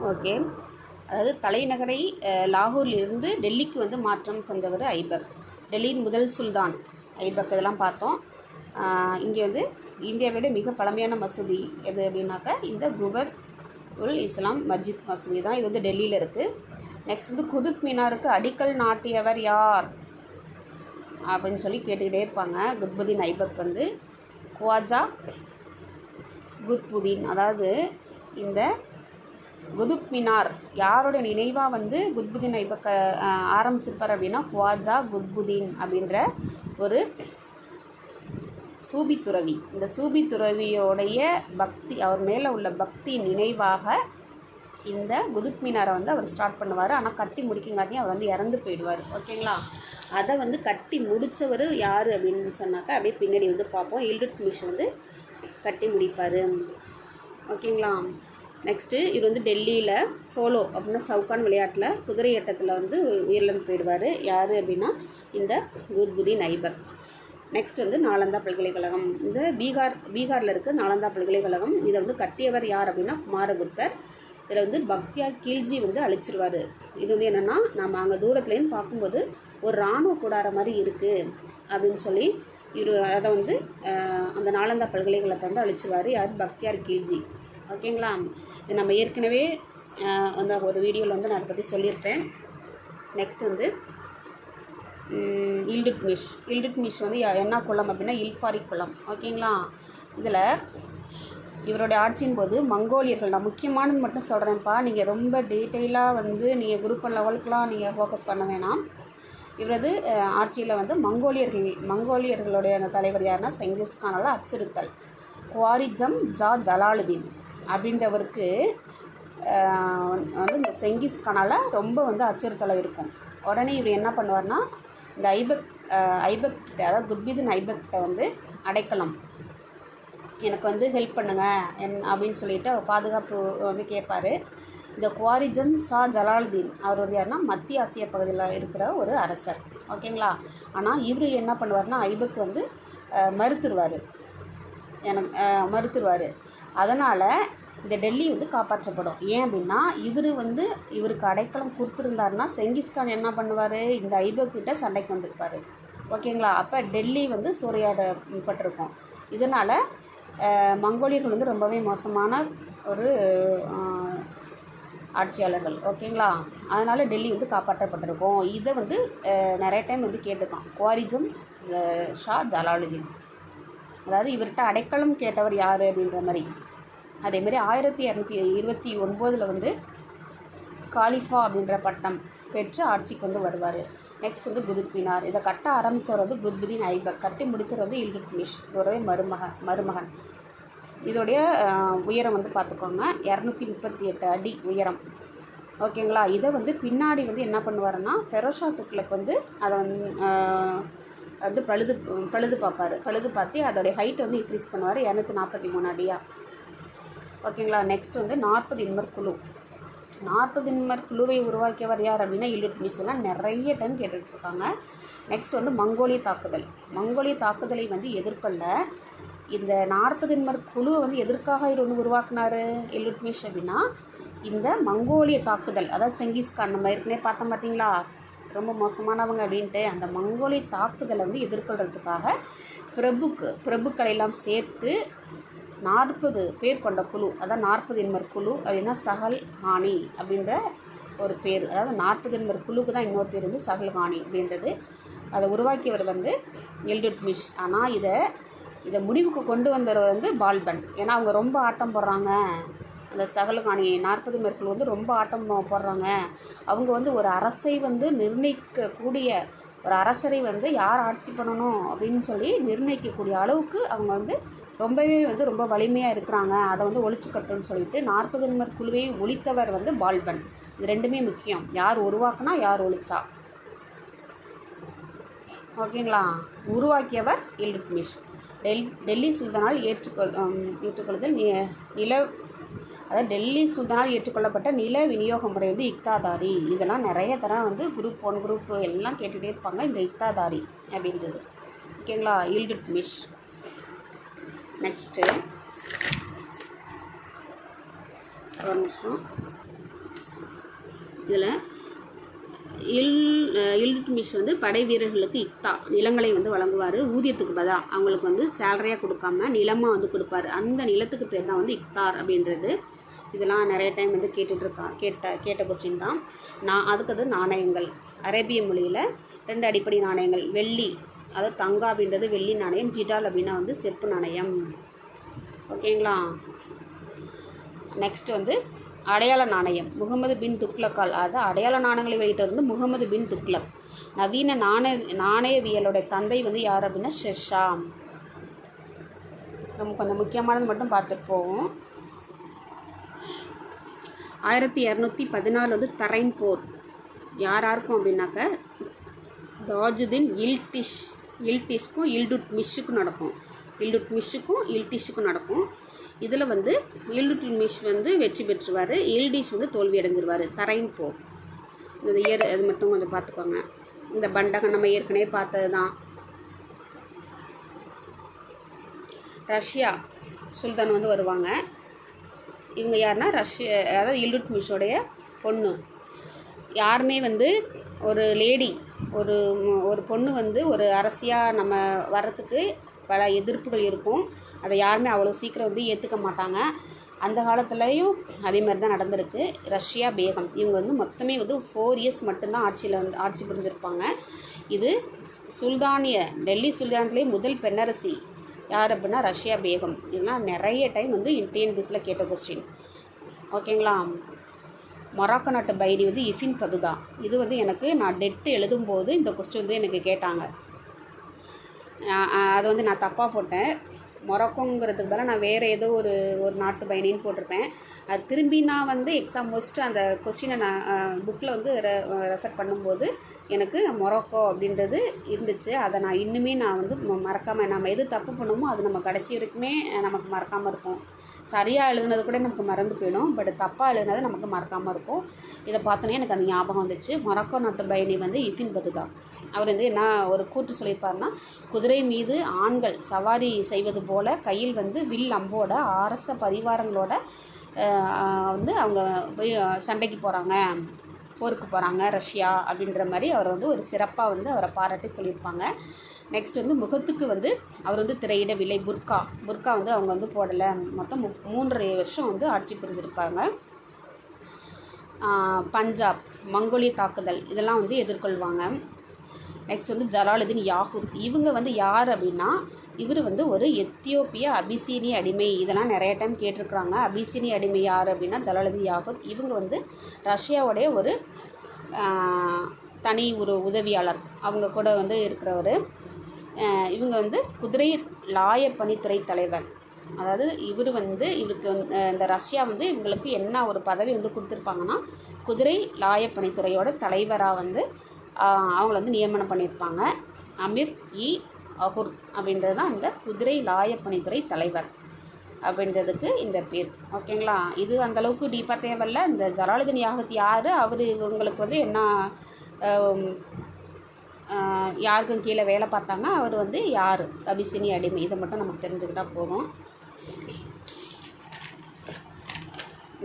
Okay. அதாவது தலைநகரை லாகூரிலிருந்து டெல்லிக்கு வந்து மாற்றம் செஞ்சவர் ஐபக். டெல்லியின் முதல் சுல்தான் ஐபக், இதெல்லாம் பார்த்தோம். இங்கே வந்து இந்தியாவோட மிக பழமையான மசூதி எது அப்படின்னாக்கா இந்த குபர் உல் இஸ்லாம் மஸ்ஜித் மசூதி தான். இது வந்து டெல்லியில் இருக்குது. நெக்ஸ்ட் வந்து குதுப் மினாருக்கு அடிக்கல் நாட்டியவர் யார் அப்படின்னு சொல்லி கேட்டுக்கிட்டே இருப்பாங்க. குத்புதீன் ஐபக் வந்து குவாஜா குத்புதீன். அதாவது இந்த குதுப் மினார் யாரோட நினைவாக வந்து குத்புதீன் ஐபக் ஆரம்பிச்சிருப்பார் அப்படின்னா குவாஜா குத்புதீன் அப்படின்ற ஒரு சூபி துறவி. இந்த சூபி துறவியோடைய பக்தி, அவர் மேலே உள்ள பக்தி நினைவாக இந்த குதுப் மினாரை வந்து அவர் ஸ்டார்ட் பண்ணுவார். ஆனால் கட்டி முடிக்கங்காட்டி அவர் வந்து இறந்து போயிடுவார். ஓகேங்களா? அதை வந்து கட்டி முடித்தவர் யார் அப்படின்னு சொன்னாக்கா அப்படியே பின்னாடி வந்து பார்ப்போம். இல்துட்மிஷ் வந்து கட்டி முடிப்பார். ஓகேங்களா? நெக்ஸ்ட்டு இவர் வந்து டெல்லியில் ஃபோலோ அப்படின்னா சவுகான் விளையாட்டில் குதிரை ஏட்டத்தில் வந்து உயிரிழந்து போயிடுவார். யார் அப்படின்னா இந்த குத்புதீன் ஐபக். நெக்ஸ்ட் வந்து நாலந்தா பல்கலைக்கழகம். இந்த பீகாரில் இருக்குது நாலந்தா பல்கலைக்கழகம். இதை வந்து கட்டியவர் யார் அப்படின்னா குமாரகுப்தர். இதில் வந்து பக்தியார் கீல்ஜி வந்து அழிச்சிருவார். இது வந்து என்னென்னா நம்ம அங்கே தூரத்துலேருந்து பார்க்கும்போது ஒரு இராணுவ கூடார மாதிரி இருக்குது அப்படின்னு சொல்லி அதை வந்து அந்த நாலந்தா பல்கலைக்கழகத்தை வந்து அழிச்சிருவார். யார்? பக்தியார் கீல்ஜி. ஓகேங்களா? இது நம்ம ஏற்கனவே அந்த ஒரு வீடியோவில் வந்து நான் அதை பற்றி சொல்லியிருப்பேன். நெக்ஸ்ட் வந்து இல்துட்மிஷ் வந்து என்ன குளம் அப்படின்னா இல்ஃபாரிக் குளம். ஓகேங்களா? இதில் இவருடைய ஆட்சியின் போது மங்கோலியர்கள், நான் முக்கியமானது மட்டும் சொல்கிறேன்ப்பா, நீங்கள் ரொம்ப டீட்டெயிலாக வந்து நீங்கள் குரூப் லெவலுக்குலாம் நீங்கள் ஃபோக்கஸ் பண்ண வேணாம். இவரது ஆட்சியில் வந்து மங்கோலியர்களுடைய அந்த தலைவர் யாருன்னா செங்கிஸ்கானால் அச்சுறுத்தல். குவாரிஜம் ஜலாலுதீன் அப்படின்றவருக்கு வந்து இந்த செங்கிஸ்கானால் ரொம்ப வந்து அச்சுறுத்தலாக இருக்கும். உடனே இவர் என்ன பண்ணுவார்னா இந்த ஐபக் கிட்ட, அதாவது குத்புதீன் ஐபக் கிட்ட வந்து அடைக்கலம், எனக்கு வந்து ஹெல்ப் பண்ணுங்கள் அப்படின்னு சொல்லிட்டு பாதுகாப்பு வந்து கேட்பார். இந்த குவாரிஜம் ஜலாலுதீன் அவர் வந்து யாருன்னா மத்திய ஆசிய பகுதியில் இருக்கிற ஒரு அரசர். ஓகேங்களா? ஆனால் இவர் என்ன பண்ணுவார்னா ஐபக் வந்து மறுத்துருவார். அதனால் இந்த டெல்லி வந்து காப்பாற்றப்படும். ஏன் அப்படின்னா இவருக்கு அடைக்கலம் கொடுத்துருந்தாருன்னா செங்கிஸ்கான் என்ன பண்ணுவார்? இந்த ஐபக்கிட்ட சண்டைக்கு வந்திருப்பார். ஓகேங்களா? அப்போ டெல்லி வந்து சூறையாடப்பட்டிருக்கும். இதனால் மங்கோலியர்கள் வந்து ரொம்பவே மோசமான ஒரு ஆட்சியாளர்கள். ஓகேங்களா? அதனால் டெல்லி வந்து காப்பாற்றப்பட்டிருக்கும். இதை வந்து நிறைய டைம் வந்து கேட்டிருக்கான் குவாரிஜம் ஜலாலுதீன். அதாவது இவர்கிட்ட அடைக்கலம் கேட்டவர் யார் அப்படின்ற மாதிரி. அதேமாதிரி 1229 வந்து காலிஃபா அப்படின்ற பட்டம் பெற்று ஆட்சிக்கு வந்து வருவார். நெக்ஸ்ட் வந்து குதுப் மினார். இதை கட்ட ஆரம்பித்தவர் வந்து குத்புதீன் ஐபக். கட்டி முடித்தவர் வந்து இல்துட்மிஷ், ஒரே மருமகன். இதோடைய உயரம் வந்து பார்த்துக்கோங்க 238 அடி உயரம். ஓகேங்களா? இதை வந்து பின்னாடி வந்து என்ன பண்ணுவாருன்னா ஃபெரோஷா துக்ளக் வந்து அதை வந்து பழுது பார்த்து அதோடைய ஹைட் வந்து இன்க்ரீஸ் பண்ணுவார் 243 அடியாக. ஓகேங்களா? நெக்ஸ்ட் வந்து 40 இன்மர் குழு. 40 இன்மர் குழுவை உருவாக்கியவர் யார் அப்படின்னா இல்துட்மிஷ். எல்லாம் நிறைய டைம் கேட்டுட்ருக்காங்க. நெக்ஸ்ட் வந்து மங்கோலிய தாக்குதலை வந்து எதிர்கொள்ள இந்த 40 இன்மர் குழுவை வந்து எதற்காக இவர் வந்து உருவாக்குனார் இல்துட்மிஷ் அப்படின்னா இந்த மங்கோலிய தாக்குதல், அதாவது செங்கிஸ்கான் நம்ம ஏற்கனவே பார்த்தோம் பார்த்தீங்களா ரொம்ப மோசமானவங்க அப்படின்ட்டு, அந்த மங்கோலிய தாக்குதலை வந்து எதிர்கொள்கிறதுக்காக பிரபுக்களெல்லாம் சேர்த்து 40 பேர் கொண்ட குழு, அதாவது 40 இன்மர் குழு அப்படின்னா சஹல்ஹானி அப்படின்ற ஒரு பேர். அதாவது 40 இன்மர் குழுக்கு தான் இன்னொரு பேர் வந்து சஹல்ஹானி அப்படின்றது. அதை உருவாக்கியவர் வந்து இல்துட்மிஷ். ஆனால் இதை முடிவுக்கு கொண்டு வந்தவர் வந்து பால்பன். ஏன்னா அவங்க ரொம்ப ஆட்டம் போடுறாங்க, அந்த சஹல்ஹானி 40 இன்மர் குழு வந்து ரொம்ப ஆட்டம் போடுறாங்க. அவங்க வந்து ஒரு அரசை வந்து நிர்ணயிக்கக்கூடிய, ஒரு அரசரை வந்து யார் ஆட்சி பண்ணணும் அப்படின்னு சொல்லி நிர்ணயிக்கக்கூடிய அளவுக்கு அவங்க வந்து ரொம்ப வலிமையாக இருக்கிறாங்க. அதை வந்து ஒழிச்சுக்கட்டும்னு சொல்லிட்டு 40 இன்மர் குழுவை ஒழித்தவர் வந்து பால்பன். இது ரெண்டுமே முக்கியம். யார் உருவாக்குனா யார் ஒழிச்சா. ஓகேங்களா? உருவாக்கியவர் இல்துட்மிஷ். டெல்லி சுல்தானால் ஏற்றுக்கொள்ளுதல் அதாவது டெல்லி சுல்தானால் ஏற்றுக்கொள்ளப்பட்ட நில விநியோக முறை வந்து இக்தாதாரி. இதெல்லாம் நிறைய தரம் வந்து குரூப் 1 குரூப் 2 எல்லாம் கேட்டுகிட்டே இருப்பாங்க இந்த இக்தாதாரி அப்படின்றது. ஓகேங்களா? இல்துட்மிஷ். நெக்ஸ்ட்டு ஒரு நிமிஷம். இதில் இல்துட்மிஷ் வந்து படை வீரர்களுக்கு இக்தா நிலங்களை வந்து வழங்குவார். ஊதியத்துக்கு பதிலாக அவங்களுக்கு வந்து சேலரியாக கொடுக்காம நிலமாக வந்து கொடுப்பாரு. அந்த நிலத்துக்கு பேர் தான் வந்து இக்தார் அப்படின்றது. இதெல்லாம் நிறைய டைம் வந்து கேட்ட கொஸ்டின் தான். அதுக்கு நாணயங்கள் அரேபிய மொழியில் 2 அடிப்படை நாணயங்கள். வெள்ளி, அதாவது தங்கா அப்படின்றது வெள்ளி நாணயம். ஜிடால் அப்படின்னா வந்து செப்பு நாணயம். ஓகேங்களா. நெக்ஸ்ட் வந்து அடையாள நாணயம். முகமது பின் துக்ளக்கால், அதாவது அடையாள நாணயங்களை வெளியிட்டவர் வந்து முகமது பின் துக்ளக். நவீன நாணயவியலோட தந்தை வந்து யார் அப்படின்னா ஷெர்ஷா. நம்ம கொஞ்சம் முக்கியமானது மட்டும் பார்த்துட்டு போவோம். 1214 வந்து தரைன் போர் யாராருக்கும் அப்படின்னாக்க தாஜுதீன் இல்டிஷ்க்கும் இல்துட்மிஷுக்கும் நடக்கும். இல்டிஷுக்கும் நடக்கும். இதில் வந்து இல்துட்மிஷ் வந்து வெற்றி பெற்றுவார். இல்டிஷ் வந்து தோல்வி அடைஞ்சிருவார். தரைன் போர் இந்த இயர் அது மட்டும் கொஞ்சம் பார்த்துக்கோங்க. இந்த பண்டகம் நம்ம ஏற்கனவே பார்த்தது தான். ரஷ்யா சுல்தான் வந்து வருவாங்க. இவங்க யாருன்னா அதாவது இல்துட்மிஷோடைய பொண்ணு. யாருமே வந்து ஒரு லேடி ஒரு பொண்ணு வந்து ஒரு அரசியாக நம்ம வர்றதுக்கு பல எதிர்ப்புகள் இருக்கும். அதை யாருமே அவ்வளோ சீக்கிரம் வந்து ஏற்றுக்க மாட்டாங்க. அந்த காலத்துலேயும் அதே மாதிரி தான் நடந்திருக்கு. ரஷ்யா பேகம் இவங்க வந்து மொத்தமே வந்து 4 இயர்ஸ் மட்டும்தான் ஆட்சி புரிஞ்சிருப்பாங்க. இது டெல்லி சுல்தானத்துலேயே முதல் பெண்ணரசி யார் அப்படின்னா ரஷ்யா பேகம். இதெல்லாம் நிறைய டைம் வந்து டிஎன்பிஎஸ்சியில் கேட்ட கொஸ்டின். ஓகேங்களா. மொராக்கோ நாட்டு பைரி வந்து இஃபின் பதுதா. இது வந்து எனக்கு நான் டெட்டு எழுதும்போது இந்த கொஸ்டின் வந்து எனக்கு கேட்டாங்க. அதை வந்து நான் தப்பாக போட்டேன். மொராக்கோங்கிறதுக்கு பதிலாக நான் வேறு ஏதோ ஒரு நாட்டு பயணின்னு போட்டிருப்பேன். அது திரும்பி நான் வந்து எக்ஸாம் முடிச்சுட்டு அந்த கொஸ்டினை நான் புக்கில் வந்து ரெஃபர் பண்ணும்போது எனக்கு மொராக்கோ அப்படின்றது இருந்துச்சு. அதை நான் இன்னுமே நான் வந்து மறக்காமல், நம்ம எது தப்பு பண்ணுமோ அது நம்ம கடைசி வரைக்குமே நமக்கு மறக்காமல் இருக்கும். சரியாக எழுதுனது கூட நமக்கு மறந்து போயிடும், பட் தப்பாக எழுதுனது நமக்கு மறக்காமல் இருக்கும். இதை பார்த்தோன்னே எனக்கு அந்த ஞாபகம் வந்துச்சு. மொராக்கோ நாட்டு பயணி வந்து இஃபின் பதுதா. அவர் வந்து என்ன ஒரு கூற்று சொல்லியிருப்பாருன்னா, குதிரை மீது ஆண்கள் சவாரி செய்வது போல் கையில் வந்து வில் அம்போட அரச பரிவாரங்களோட வந்து அவங்க போய் சண்டைக்கு போகிறாங்க, போருக்கு போகிறாங்க ரஷ்யா அப்படின்ற மாதிரி அவர் வந்து ஒரு சிறப்பாக வந்து அவரை பாராட்டி சொல்லியிருப்பாங்க. நெக்ஸ்ட் வந்து முகத்துக்கு வந்து அவர் வந்து திரையிடவில்லை. புர்கா வந்து அவங்க வந்து போடலை. மொத்தம் 3.5 வருஷம் வந்து ஆட்சி புரிஞ்சிருப்பாங்க. பஞ்சாப் மங்கோலிய தாக்குதல் இதெல்லாம் வந்து எதிர்கொள்வாங்க. நெக்ஸ்ட் வந்து ஜலாலுதீன் யாகூத். இவங்க வந்து யார் அப்படின்னா, இவர் வந்து ஒரு எத்தியோப்பிய அபிசீனிய அடிமை. இதெல்லாம் நிறைய டைம் கேட்டிருக்கிறாங்க. அபிசீனிய அடிமை யார் அப்படின்னா ஜலாலுதீன் யாகூத். இவங்க வந்து ரஷ்யாவுடைய ஒரு தனி ஒரு உதவியாளர், அவங்க கூட வந்து இருக்கிறவர். இவங்க வந்து குதிரை லாயப்பணித்துறை தலைவர். அதாவது இவருக்கு இந்த ரஷ்யா வந்து இவங்களுக்கு என்ன ஒரு பதவி வந்து கொடுத்துருப்பாங்கன்னா, குதிரை லாயப்பணித்துறையோட தலைவராக வந்து அவங்கள வந்து நியமனம் பண்ணியிருப்பாங்க. அமீர் அகுர் அப்படின்றது தான் இந்த குதிரை லாயப்பணித்துறை தலைவர் அப்படின்றதுக்கு இந்த பேர். ஓகேங்களா. இது அந்தளவுக்கு டீப்பாக தேவையில்லை. இந்த ஜலாலுதீன் யாகூத் யார், அவர் இவங்களுக்கு வந்து என்ன யாருக்கும் கீழே வேலை பார்த்தாங்க, அவர் வந்து யார், அபிசீனிய அடிமை. இதை மட்டும் நமக்கு தெரிஞ்சுக்கிட்டால் போதும்.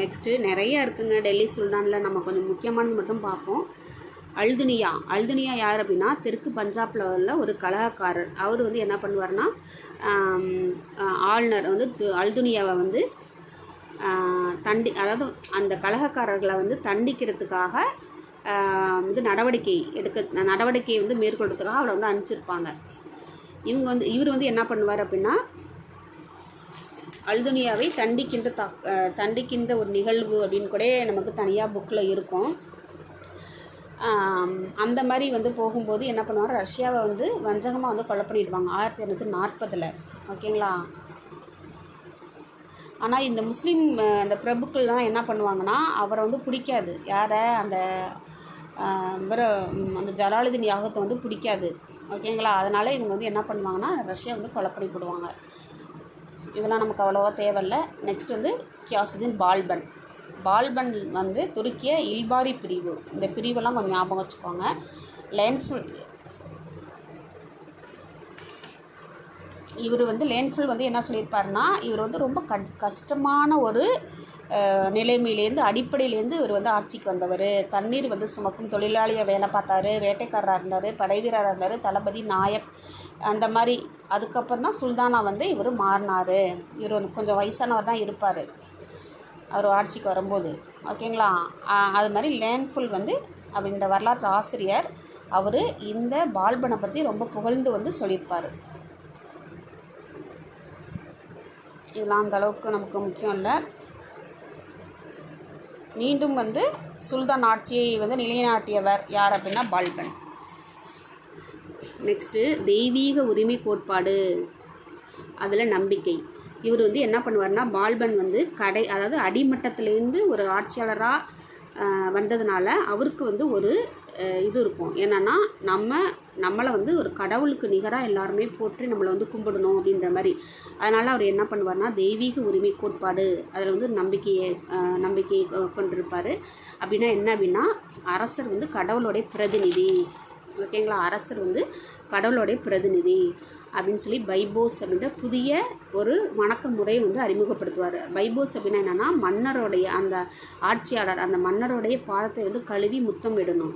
நெக்ஸ்ட்டு நிறையா இருக்குங்க டெல்லி சுல்தானில். நம்ம கொஞ்சம் முக்கியமானது மட்டும் பார்ப்போம். அல்துனியா யார் அப்படின்னா தெற்கு பஞ்சாபில் உள்ள ஒரு கலகக்காரர். அவர் வந்து என்ன பண்ணுவார்னா, ஆளுநர் வந்து அல்துனியாவை வந்து அதாவது அந்த கலகக்காரர்களை வந்து தண்டிக்கிறதுக்காக வந்து நடவடிக்கையை வந்து மேற்கொள்றதுக்காக அவரை வந்து அனுப்பிச்சிருப்பாங்க. இவர் வந்து என்ன பண்ணுவார் அப்படின்னா, அல்துனியாவை தண்டிக்கின்ற ஒரு நிகழ்வு அப்படின்னு கூட நமக்கு தனியாக புக்கில் இருக்கும். அந்த மாதிரி வந்து போகும்போது என்ன பண்ணுவார், ரஷ்யாவை வந்து வஞ்சகமாக வந்து கொலை பண்ணிடுவாங்க 1840. ஓகேங்களா. ஆனால் இந்த முஸ்லீம் அந்த பிரபுக்கள்லாம் என்ன பண்ணுவாங்கன்னா, அவரை வந்து பிடிக்காது. யாரை, அந்த ஜலாலுதீன் யாகத்தை வந்து பிடிக்காது. ஓகேங்களா. அதனால் இவங்க வந்து என்ன பண்ணுவாங்கன்னா, ரஷ்யா வந்து கொலை பண்ணி போடுவாங்க. இதெல்லாம் நமக்கு அவ்வளோவா தேவையில்லை. நெக்ஸ்ட் வந்து கியாசுதீன் பால்பன் வந்து துருக்கிய இல்பாரி பிரிவு. இந்த பிரிவெல்லாம் கொஞ்சம் ஞாபகம் வச்சுக்கோங்க. இவர் வந்து லேன்ஃபுல் வந்து என்ன சொல்லியிருப்பாருன்னா, இவர் வந்து ரொம்ப கஷ்டமான ஒரு நிலைமையிலேருந்து அடிப்படையிலேருந்து இவர் வந்து ஆட்சிக்கு வந்தவர். தண்ணீர் வந்து சுமக்கும் தொழிலாளியாக வேலை பார்த்தாரு, வேட்டைக்காரராக இருந்தார், படைவீரராக இருந்தார், தளபதி நாயக் அந்த மாதிரி. அதுக்கப்புறம் தான் சுல்தானா வந்து இவர் மாறினார். இவர் கொஞ்சம் வயசானவர் தான் இருப்பார் அவர் ஆட்சிக்கு வரும்போது. ஓகேங்களா. அது மாதிரி லேண்ட்ஃபுல் வந்து அப்படின்ற வரலாற்று ஆசிரியர் அவர் இந்த பால்பனை பற்றி ரொம்ப புகழ்ந்து வந்து சொல்லியிருப்பார். இதெல்லாம் அந்த அளவுக்கு நமக்கு முக்கியம் இல்லை. மீண்டும் வந்து சுல்தான் ஆட்சியை வந்து நிலைநாட்டியவர் யார் அப்படின்னா பால்பன். நெக்ஸ்ட்டு தெய்வீக உரிமை கோட்பாடு, அதில் நம்பிக்கை. இவர் வந்து என்ன பண்ணுவார்னா, பால்பன் வந்து அதாவது அடிமட்டத்திலேருந்து ஒரு ஆட்சியாளராக வந்ததுனால அவருக்கு வந்து ஒரு இது இருக்கும். என்னென்னா நம்மளை வந்து ஒரு கடவுளுக்கு நிகராக எல்லாருமே போற்றி நம்மளை வந்து கும்பிடணும் அப்படின்ற மாதிரி. அதனால் அவர் என்ன பண்ணுவார்னா, தெய்வீக உரிமை கோட்பாடு அதில் வந்து நம்பிக்கையை கொண்டிருப்பார். அப்படின்னா என்ன அப்படின்னா, அரசர் வந்து கடவுளுடைய பிரதிநிதி. ஓகேங்களா. அரசர் வந்து கடவுளுடைய பிரதிநிதி அப்படின்னு சொல்லி பைபோஸ் அப்படின்ற புதிய ஒரு வணக்க முறையை வந்து அறிமுகப்படுத்துவார். பைபோஸ் அப்படின்னா என்னென்னா, மன்னருடைய அந்த ஆட்சியாளர் அந்த மன்னருடைய பாதத்தை வந்து கழுவி முத்தம் விடணும்.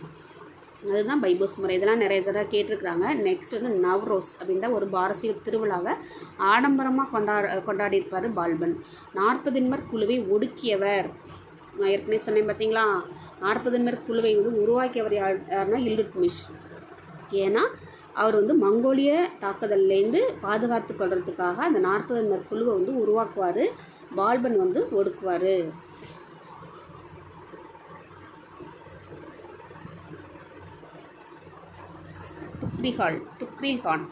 அதுதான் பைபோஸ் முறை. இதெல்லாம் நிறைய தடவை கேட்டிருக்கிறாங்க. நெக்ஸ்ட் வந்து நவ்ரோஸ் அப்படின்ற ஒரு பாரசீக திருவிழாவை ஆடம்பரமாக கொண்டாடியிருப்பார் பால்பன். 40 குழுவை ஒடுக்கியவர். நான் ஏற்கனவே சொன்னேன் பார்த்தீங்களா, 40 குழுவை வந்து உருவாக்கியவர் யாருன்னா இல்துட்மிஷ். ஏன்னா அவர் வந்து மங்கோலிய தாக்குதல்லேருந்து பாதுகாத்து கொள்றதுக்காக அந்த 40 குழுவை வந்து உருவாக்குவார். பால்பன் வந்து ஒடுக்குவார். துக்ரில் கான்.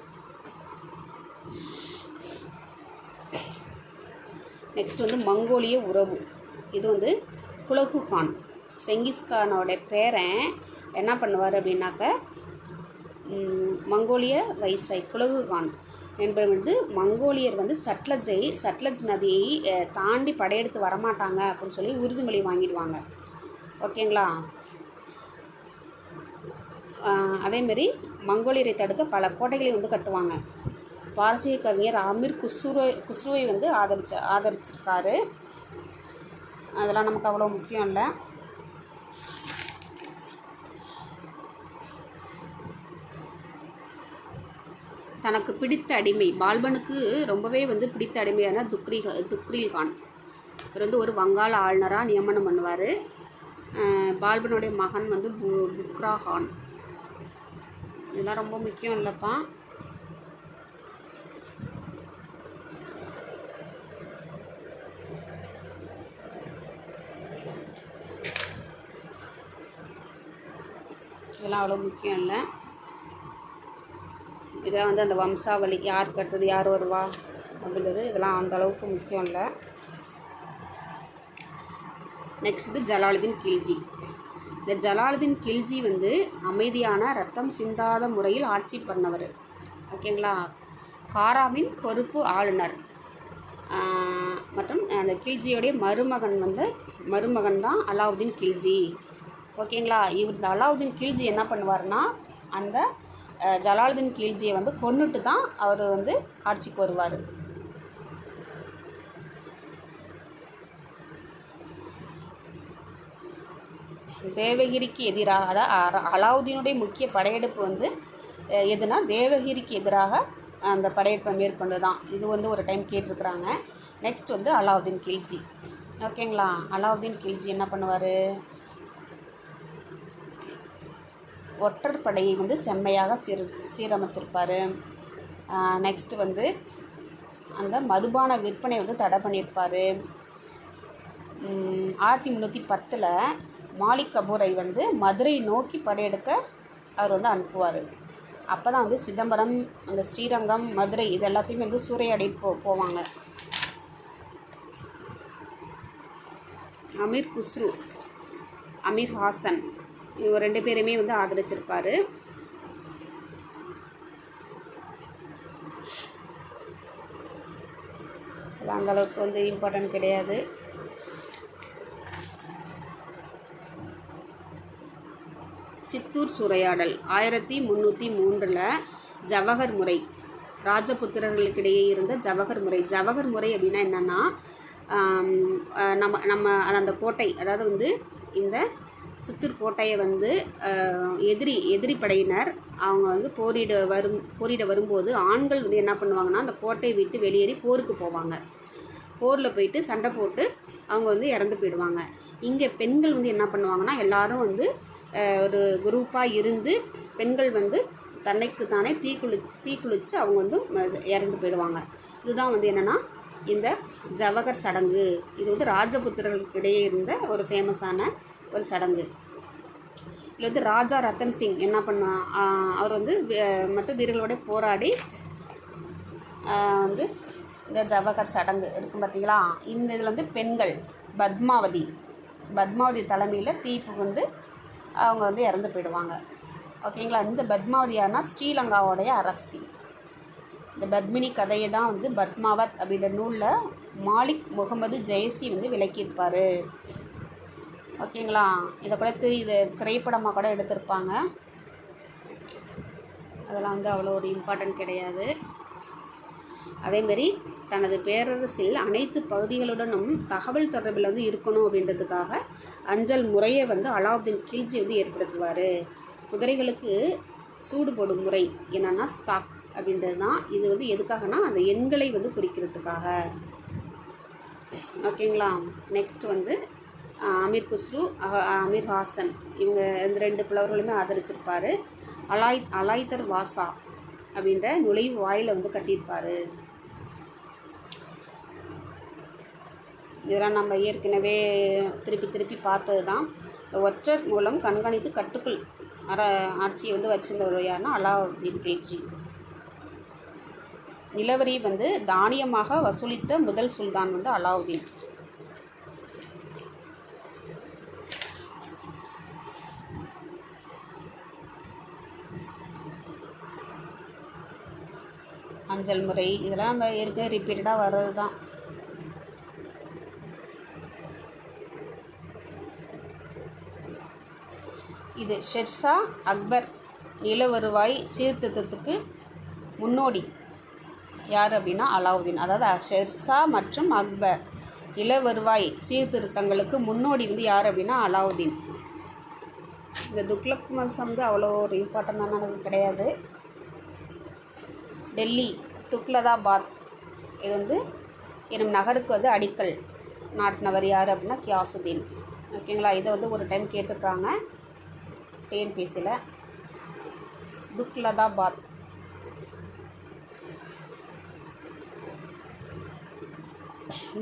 நெக்ஸ்ட் வந்து மங்கோலிய உறவு. இது வந்து குலகு கான். செங்கிஸ்கானோட பேரன் என்ன பண்ணுவார் அப்படின்னாக்க, மங்கோலிய வைஸ்ராய் குலகு கான் என்பவர் வந்து மங்கோலியர் வந்து சட்லஜ் நதியை தாண்டி படையெடுத்து வரமாட்டாங்க அப்படின்னு சொல்லி உறுதிமொழி வாங்கிடுவாங்க. ஓகேங்களா. அதேமாரி மங்கோலியரை தடுக்க பல கோட்டைகளை வந்து கட்டுவாங்க. பாரசீக கவிஞர் அமீர் குஸ்ருவை வந்து ஆதரிச்சிருக்காரு. அதெல்லாம் நமக்கு அவ்வளோ முக்கியம் இல்லை. தனக்கு பிடித்த அடிமை, பால்பனுக்கு ரொம்பவே வந்து பிடித்த அடிமையான துக்ரில் கான். இவர் வந்து ஒரு வங்காள ஆளுநராக நியமனம் பண்ணுவார். பால்பனுடைய மகன் வந்து புக்ரா கான். இதெல்லாம் ரொம்ப முக்கியம் இல்லைப்பா. இதெல்லாம் அவ்வளோ முக்கியம் இல்லை. இதெல்லாம் வந்து அந்த வம்சாவளி, யார் கட்டுறது யார் வருவா அப்படின்றது இதெல்லாம் அந்த அளவுக்கு முக்கியம் இல்லை. நெக்ஸ்ட்டு ஜலாலுதீன் கில்ஜி. இந்த ஜலாலுதீன் கில்ஜி வந்து அமைதியான ரத்தம் சிந்தாத முறையில் ஆட்சி பண்ணவர். ஓகேங்களா. காராவின் பொறுப்பு ஆளுநர் மற்றும் அந்த கில்ஜியோடைய மருமகன் தான் அலாவுதீன் கில்ஜி. ஓகேங்களா. இந்த அலாவுதீன் கில்ஜி என்ன பண்ணுவார்னா, அந்த ஜலாலுதீன் கில்ஜியை வந்து கொன்னுட்டு தான் அவர் வந்து ஆட்சிக்கு வருவார். தேவகிரிக்கு எதிராக, அதாவது அலாவுதீனுடைய முக்கிய படையெடுப்பு வந்து எதுனா தேவகிரிக்கு எதிராக அந்த படையெடுப்பை மேற்கொண்டு தான். இது வந்து ஒரு டைம் கேட்டிருக்கிறாங்க. நெக்ஸ்ட் வந்து அலாவுதீன் கில்ஜி. ஓகேங்களா. அலாவுதீன் கில்ஜி என்ன பண்ணுவார், ஒற்றர் படையை வந்து செம்மையாக சீரமைச்சிருப்பார். நெக்ஸ்ட்டு வந்து அந்த மதுபான விற்பனை வந்து தடை பண்ணியிருப்பார். 1310 மாலிக் கபூரை வந்து மதுரை நோக்கி படையெடுக்க அவர் வந்து அனுப்புவார். அப்போ தான் வந்து சிதம்பரம், அந்த ஸ்ரீரங்கம், மதுரை இது எல்லாத்தையுமே வந்து சூறையாடிட்டு போவாங்க. அமீர் குஸ்ரு, அமீர் ஹாசன் இவங்க 2 பேருமே வந்து ஆதரிச்சிருப்பார். அந்த அளவுக்கு வந்து இம்பார்ட்டன்ட் கிடையாது. சித்தூர் சூறையாடல் 1303 ஜவஹர் முறை, ராஜபுத்திரர்களுக்கிடையே இருந்த ஜவஹர் முறை. ஜவஹர் முறை அப்படின்னா என்னென்னா, நம்ம நம்ம அந்த கோட்டை, அதாவது வந்து இந்த சித்தூர் கோட்டையை வந்து எதிரி படையினர் அவங்க வந்து போரிட வரும்போது ஆண்கள் வந்து என்ன பண்ணுவாங்கன்னா அந்த கோட்டையை விட்டு வெளியேறி போருக்கு போவாங்க. போரில் போயிட்டு சண்டை போட்டு அவங்க வந்து இறந்து போயிடுவாங்க. இங்கே பெண்கள் வந்து என்ன பண்ணுவாங்கன்னா எல்லாரும் வந்து ஒரு குரூப்பாக இருந்து பெண்கள் வந்து தன்னைக்கு தானே தீக்குளிச்சு அவங்க வந்து இறந்து போயிடுவாங்க. இதுதான் வந்து என்னென்னா இந்த ஜவஹர் சடங்கு. இது வந்து ராஜபுத்திரர்களுக்கு இடையே இருந்த ஒரு ஃபேமஸான ஒரு சடங்கு. இதில் வந்து ராஜா ரத்தன் சிங் என்ன அவர் வந்து மற்ற வீரர்களோட போராடி வந்து இந்த ஜவஹர் சடங்கு இருக்கும் பார்த்தீங்களா. இந்த இதில் வந்து பெண்கள் பத்மாவதி தலைமையில் தீப்பு வந்து அவங்க வந்து இறந்து போயிடுவாங்க. ஓகேங்களா. இந்த பத்மாவதியானா ஸ்ரீலங்காவோடைய அரசி. இந்த பத்மினி கதையை தான் வந்து பத்மாவத் அப்படின்ற நூலில் மாலிக் முகமது ஜெயசி வந்து விளக்கியிருப்பார். ஓகேங்களா. இதை கூட இது திரைப்படமாக கூட எடுத்திருப்பாங்க. அதெல்லாம் வந்து அவ்வளோ ஒரு இம்பார்ட்டன்ட் கிடையாது. அதேமாரி தனது பேரரசில் அனைத்து பகுதிகளுடனும் தகவல் தொடர்பில் வந்து இருக்கணும் அப்படின்றதுக்காக அஞ்சல் முறையை வந்து அலாவுதீன் கில்ஜி வந்து ஏற்படுத்துவார். குதிரைகளுக்கு சூடு போடும் முறை என்னென்னா தாக் அப்படின்றது தான். இது வந்து எதுக்காகனா அந்த எண்களை வந்து குறிக்கிறதுக்காக. ஓகேங்களா. நெக்ஸ்ட் வந்து அமீர் குஸ்ரு, அமீர் ஹாசன், இவங்க இந்த 2 புலவர்களுமே ஆதரிச்சிருப்பார். அலாய்தர் வாசா அப்படின்ற நுழைவு வாயிலை வந்து கட்டியிருப்பார். இதெல்லாம் நம்ம ஏற்கனவே திருப்பி பார்த்தது தான். ஒற்றர் மூலம் கண்காணித்து கட்டுக்குள் ஆட்சியை வந்து வச்சிருந்தவர் யாருன்னா அலாவுதீன் கில்ஜி. நிலவரி வந்து தானியமாக வசூலித்த முதல் சுல்தான் வந்து அலாவுதீன். அஞ்சல் முறை இதெல்லாம் நம்ம ஏற்கனவே ரிப்பீட்டடாக வர்றது தான். இது ஷெர்ஷா அக்பர் நில வருவாய் சீர்திருத்தத்துக்கு முன்னோடி யார் அப்படின்னா அலாவுதீன். அதாவது ஷெர்ஷா மற்றும் அக்பர் நில வருவாய் சீர்திருத்தங்களுக்கு முன்னோடி வந்து யார் அப்படின்னா அலாவுதீன். இந்த துக்ளக் வம்சம் வந்து அவ்வளோ ஒரு இம்பார்ட்டண்டானது கிடையாது. டெல்லி துக்லதாபாத் இது வந்து எனும் நகருக்கு வந்து அடிக்கல் நாட்டினவர் யார் அப்படின்னா கியாசுதீன். ஓகேங்களா. இதை வந்து ஒரு டைம் கேட்டிருக்காங்க டிஎன்பிசியில். துக்லதாபாத்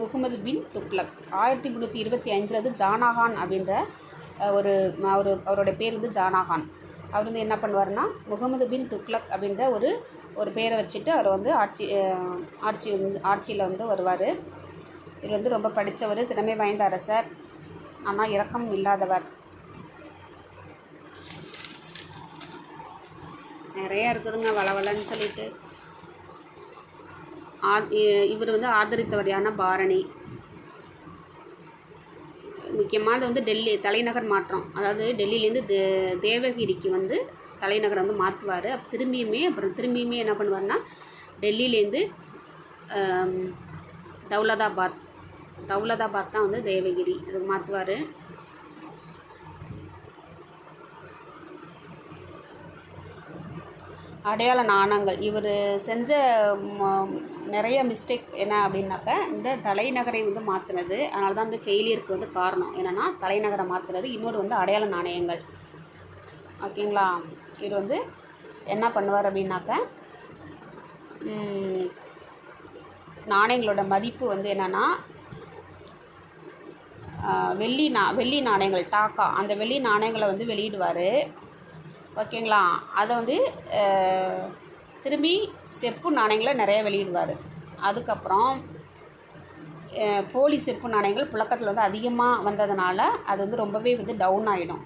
முகமது பின் துக்லக் 1325 வந்து ஜானாகான் அப்படின்ற அவருடைய பேர் வந்து ஜானாகான். அவர் வந்து என்ன பண்ணுவார்னா முகமது பின் துக்லக் அப்படின்ற ஒரு பேரை வச்சுட்டு அவர் வந்து ஆட்சியில் வந்து வருவார். இவர் வந்து ரொம்ப படித்தவர், திறமை வாய்ந்த அரசர், ஆனால் இரக்கம் இல்லாதவர். நிறையா இருக்குதுங்க வளவலன்னு சொல்லிட்டு. இவர் வந்து ஆதரித்தவர் யாருன்னா பாரணி. முக்கியமானது வந்து டெல்லி தலைநகர் மாற்றம். அதாவது டெல்லியிலேருந்து தேவகிரிக்கு வந்து தலைநகரை வந்து மாற்றுவார். அப்புறம் திரும்பியுமே என்ன பண்ணுவார்னா டெல்லியிலேருந்து தௌலதாபாத் தான் வந்து தேவகிரி அதுக்கு மாற்றுவார். அடையாள நாணங்கள் இவர் செஞ்ச நிறைய மிஸ்டேக் என்ன அப்படின்னாக்க இந்த தலைநகரை வந்து மாற்றினது. அதனால தான் வந்து ஃபெயிலியருக்கு வந்து காரணம் என்னென்னா தலைநகரை மாற்றுறது. இன்னொரு வந்து அடையாள நாணயங்கள். ஓகேங்களா. இவர் வந்து என்ன பண்ணுவார் அப்படின்னாக்க நாணயங்களோட மதிப்பு வந்து என்னென்னா வெள்ளி நாணயங்கள் டாக்கா, அந்த வெள்ளி நாணயங்களை வந்து வெளியிடுவார். ஓகேங்களா. அதை வந்து திரும்பி செப்பு நாணயங்களை நிறைய வெளியிடுவார். அதுக்கப்புறம் போலி செப்பு நாணயங்கள் புழக்கத்தில் வந்து அதிகமாக வந்ததுனால அது வந்து ரொம்பவே வந்து டவுன் ஆகிடும்.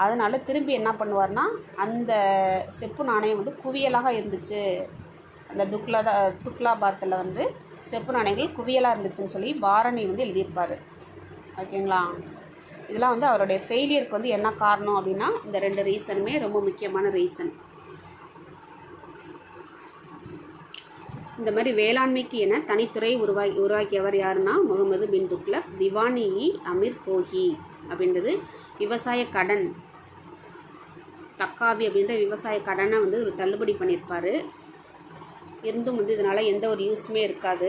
அதனால் திரும்பி என்ன பண்ணுவார்னா அந்த செப்பு நாணயம் வந்து குவியலாக இருந்துச்சு. அந்த துக்லாபாத்தில் வந்து செப்பு நாணயங்கள் குவியலாக இருந்துச்சுன்னு சொல்லி பாரணி வந்து எழுதியிருப்பார். ஓகேங்களா. இதெல்லாம் வந்து அவருடைய ஃபெயிலியருக்கு வந்து என்ன காரணம் அப்படின்னா இந்த 2 ரீசனுமே ரொம்ப முக்கியமான ரீசன். இந்த மாதிரி வேளாண்மைக்கு என தனித்துறை உருவாக்கியவர் யாருன்னா முகமது பின் துக்ளக். திவானி அமீர் கோஹி அப்படின்றது விவசாய கடன், தக்காவி அப்படின்ற விவசாய கடனை வந்து ஒரு தள்ளுபடி பண்ணியிருப்பார். இருந்தும் வந்து இதனால் எந்த ஒரு யூஸுமே இருக்காது.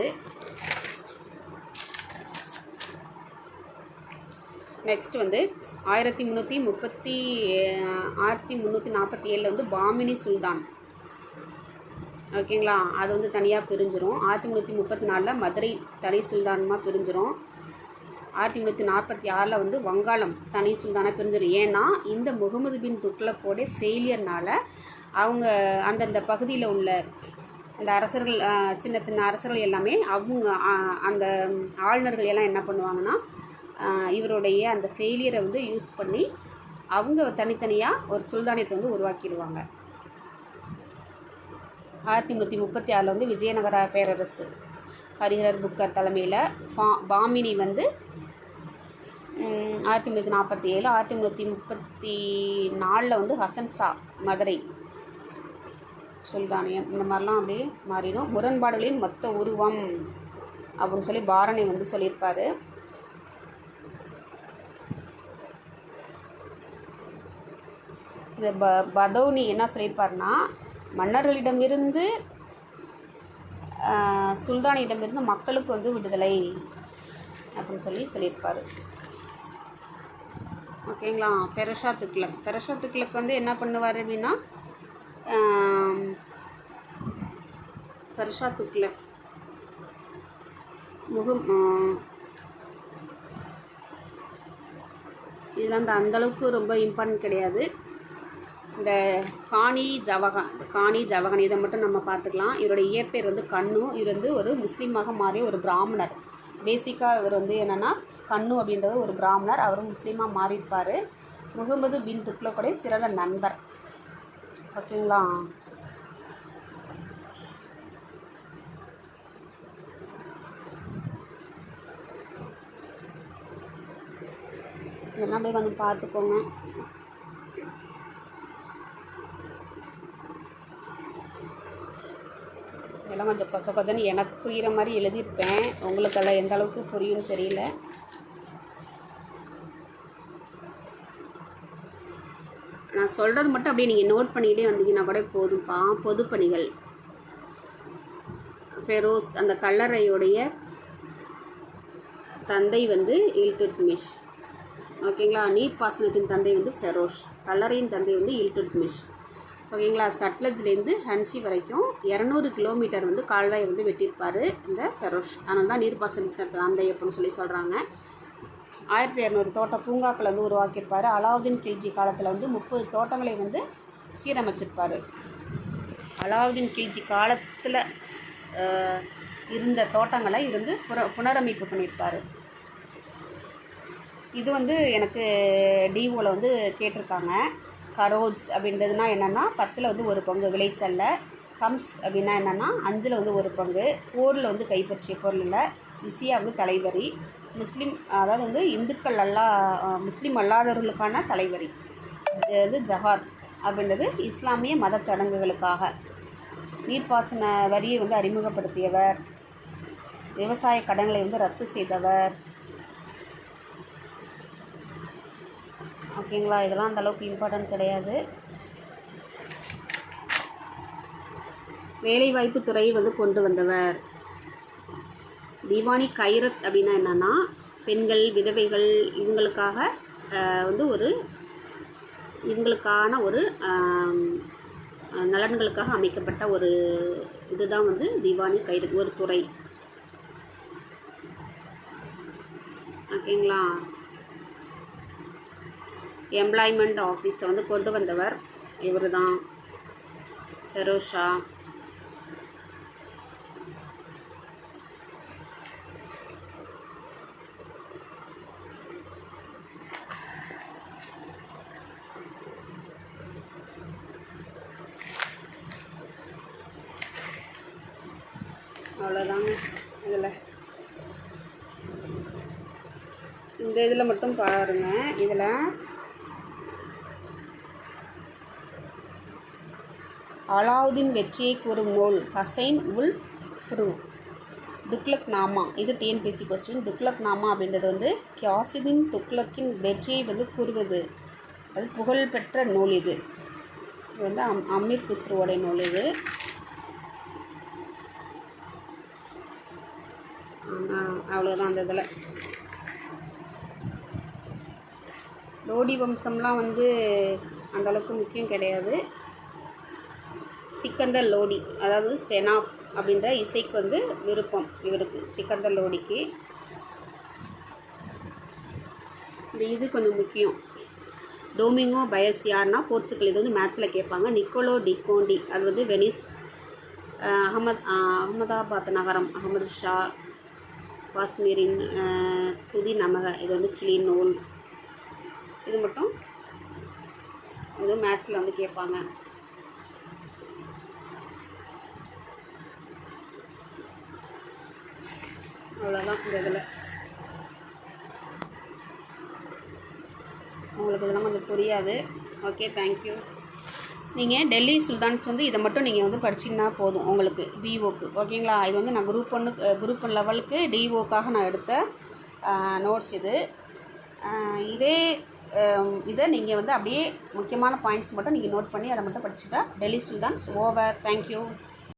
நெக்ஸ்ட் வந்து 1347 வந்து பாமினி சுல்தான். ஓகேங்களா, அது வந்து தனியாக பிரிஞ்சிரும். 1334 மதுரை தனி சுல்தானமாக பிரிஞ்சிரும். 1346 வந்து வங்காளம் தனி சுல்தானாக பிரிஞ்சிடும். ஏன்னா இந்த முகமது பின் துக்ளக்கோடைய ஃபெயிலியர்னால் அவங்க அந்தந்த பகுதியில் உள்ள அந்த அரசர்கள், சின்ன சின்ன அரசர்கள் எல்லாமே அவங்க அந்த ஆளுநர்கள் எல்லாம் என்ன பண்ணுவாங்கன்னா, இவருடைய அந்த ஃபெயிலியரை வந்து யூஸ் பண்ணி அவங்க தனித்தனியாக ஒரு சுல்தானியத்தை வந்து உருவாக்கிடுவாங்க. 1336 வந்து விஜயநகர பேரரசு ஹரிஹர் புக்கர் தலைமையில் பாமினி வந்து 1347. 1334 வந்து ஹசன் ஷா மதுரை சுல்தானியம். இந்த மாதிரிலாம் அப்படியே மாறிடும். முரண்பாடுகளின் மொத்த உருவம் அப்படின்னு சொல்லி பாரணி வந்து சொல்லியிருப்பார். இந்த பதௌனி என்ன சொல்லியிருப்பார்னா, மன்னர்களிடமிருந்து சுல்தானியிடமிருந்து மக்களுக்கு வந்து விடுதலை அப்படின்னு சொல்லியிருப்பார். ஓகேங்களா. பெருஷா துக்ளக் வந்து என்ன பண்ணுவார் அப்படின்னா, பெருஷா துக்ளக் இதெல்லாம் அந்தளவுக்கு ரொம்ப இம்பார்ட்டன்ட் கிடையாது. இந்த காணி ஜவகன் இதை மட்டும் நம்ம பார்த்துக்கலாம். இவருடைய இயற்பெயர் வந்து கண்ணு. இவர் வந்து ஒரு முஸ்லீமாக மாறிய ஒரு பிராமணர். பேசிக்காக இவர் வந்து என்னென்னா கண்ணு அப்படின்றது ஒரு பிராமணர். அவரும் முஸ்லீமாக மாறியிருப்பார். முகமது பின் துக்ளக்குடைய சிறந்த நண்பர். ஓகேங்களா. இதெல்லாம் அப்படியே கொஞ்சம் பார்த்துக்கோங்க. இதெல்லாம் கொஞ்சம் எனக்கு புரிகிற மாதிரி எழுதியிருப்பேன். உங்களுக்கெல்லாம் எந்த அளவுக்கு புரியும்னு தெரியல. நான் சொல்கிறது மட்டும் அப்படியே நீங்கள் நோட் பண்ணிக்கிட்டே வந்தீங்கன்னா கூட போதும்ப்பா. பொதுப்பணிகள் ஃபெரோஸ், அந்த கல்லறையுடைய தந்தை வந்து இல்துட்மிஷ். ஓகேங்களா. நீர்ப்பாசனத்தின் தந்தை வந்து ஃபெரோஸ், கல்லறையின் தந்தை வந்து இல்துட்மிஷ். ஓகேங்களா. சட்லஜ்லேருந்து ஹன்சி வரைக்கும் 200 கிலோமீட்டர் வந்து கால்வாயை வந்து வெட்டியிருப்பார் இந்த ஃபெரோஸ். அதனால தான் நீர்ப்பாசனத்தின் தந்தை அப்படின்னு சொல்லி சொல்கிறாங்க. 1200 தோட்ட பூங்காக்களை வந்து உருவாக்கியிருப்பார். அலாவுதீன் கில்ஜி காலத்தில் வந்து 30 தோட்டங்களை வந்து சீரமைச்சிருப்பார். அலாவுதீன் கில்ஜி காலத்தில் இருந்த தோட்டங்களை இருந்து புனரமைப்பு பண்ணியிருப்பார். இது வந்து எனக்கு டிஓவில் வந்து கேட்டிருக்காங்க. கரோஜ் அப்படின்றதுனா என்னென்னா 10ல் வந்து 1 பங்கு விளைச்சலில். கம்ஸ் அப்படின்னா என்னென்னா 5ல் வந்து 1 பங்கு. போரில் வந்து கைப்பற்றிய பொருளில். சிசியா வந்து தலைவரி. முஸ்லீம், அதாவது வந்து இந்துக்கள் முஸ்லீம் அல்லாதவர்களுக்கான தலைவரி. இது வந்து ஜஹாத் அப்படின்றது இஸ்லாமிய மத சடங்குகளுக்காக. நீர்ப்பாசன வரியை வந்து அறிமுகப்படுத்தியவர். விவசாய கடன்களை வந்து ரத்து செய்தவர். ஓகேங்களா. இதெல்லாம் அந்தளவுக்கு இம்பார்ட்டன்ட் கிடையாது. வேலைவாய்ப்பு துறையை வந்து கொண்டு வந்தவர். திவானி கைரத் அப்படின்னா என்னென்னா பெண்கள், விதவைகள் இவங்களுக்காக வந்து இவங்களுக்கான ஒரு நலன்களுக்காக அமைக்கப்பட்ட ஒரு இதுதான் வந்து திவானி கைரத், ஒரு துறை. ஓகேங்களா. எம்ப்ளாய்மெண்ட் ஆஃபீஸை வந்து கொண்டு வந்தவர் இவர் தான், ஃபெரோஸ் ஷா. அவ்வளோதாங்க. இந்த இதில் மட்டும் பாருங்கள். இதில் அலாவுதீன் வெற்றியை கூறும் நூல் ஹசைன் உல் குஃப்ரு. துக்ளக் நாமா, இது டிஎன்பிஎஸ்சி கொஸ்டின். துக்ளக் நாமா அப்படின்றது வந்து கியாசுதீன் துக்ளக்கின் வெற்றியை வந்து கூறுவது, அது புகழ்பெற்ற நூல். இது வந்து அமீர் குஸ்ருவோடைய நூல். இது அவ்வளோதான். அந்த இதில் லோடி வம்சம்லாம் வந்து அந்தளவுக்கு முக்கியம் கிடையாது. சிக்கந்தர் லோடி, அதாவது செனாப் அப்படின்ற இசைக்கு வந்து விருப்பம் இவருக்கு, சிக்கந்தர் லோடிக்கு. இது கொஞ்சம் முக்கியம். டோமிங்கோ பயஸ் யார்னா போர்ச்சுகல். இது வந்து மேட்ச்சில் கேட்பாங்க. நிக்கோலோ டி கோண்டி, அது வந்து வெனிஸ். அகமதாபாத் நகரம், அகமது ஷா. காஷ்மீரின் துதி நமக, இது வந்து கிளி நூல். இது மட்டும் இது மேட்ச்சில் வந்து கேட்பாங்க. அவ்வளோதான். இந்த இதில் உங்களுக்கு இதெல்லாம் கொஞ்சம் புரியாது. Okay, thank you. நீங்கள் டெல்லி சுல்தான்ஸ் வந்து இதை மட்டும் நீங்கள் வந்து படிச்சிங்கன்னா போதும் உங்களுக்கு பிஓக்கு. ஓகேங்களா? இது வந்து நான் குரூப் 1 லெவலுக்கு டிஓக்காக நான் எடுத்த நோட்ஸ் இது. இதை நீங்கள் வந்து அப்படியே முக்கியமான பாயிண்ட்ஸ் மட்டும் நீங்கள் நோட் பண்ணி அதை மட்டும் படிச்சுட்டா டெல்லி சுல்தான்ஸ் ஓவர். தேங்க்யூ.